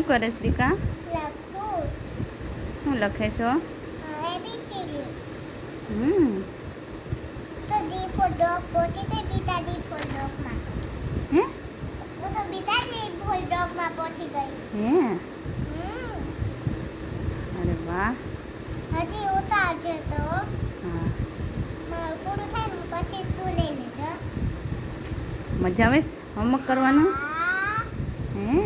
કરેસ દીકા? લખું. શું લખે છો? એબીસીડી. હે તો ડી ફોર ડોગ પોતી તે બીતા ડી ફોર ડોગમાં. હું તો બીતા ડી ફોર ડોગમાં પહોંચી ગઈ. હે અરે વાહ. હજી ઉતારજે તો. હા મારું પૂરું થાય ને પછી તું લઈ લેજો. મજા આવે હોમવર્ક કરવાનું? હા. હે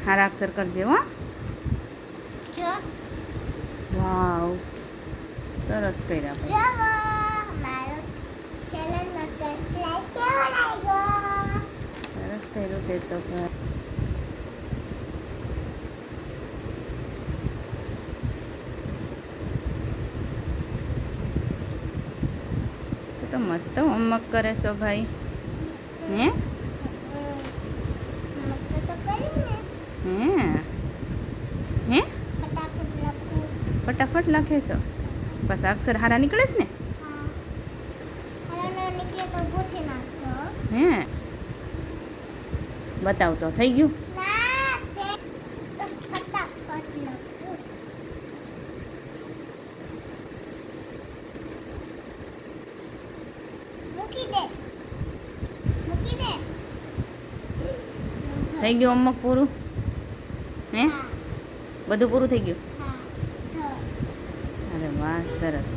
હારા અક્ષર કરજે હો. જો વાવ સરસ કર્યા ભાઈ. જો મારો ચેલેન્જ નકર લાઈક કેવો લાગ્યો? સરસ કર્યું તે તો ભાઈ. તો મસ્ત હોમવર્ક કરે છો ભાઈ. હે મસ્ત તો કર્યું ને. હે હે ફટાફટ લખું. ફટાફટ લખે છો? બસ અક્ષર હારા નીકળે છે ને? હા. હાલો ન નીકળે તો પૂછી નાખજો. હે બતાવ તો થઈ ગયું. ના તે તો ફટાફટ લખું. મૂકી દે. મૂકી દે. થઈ ગયું હોમવર્ક પૂરું? હે હા. બધું પૂરું થઈ ગયું? હા. અરે વાહ સરસ.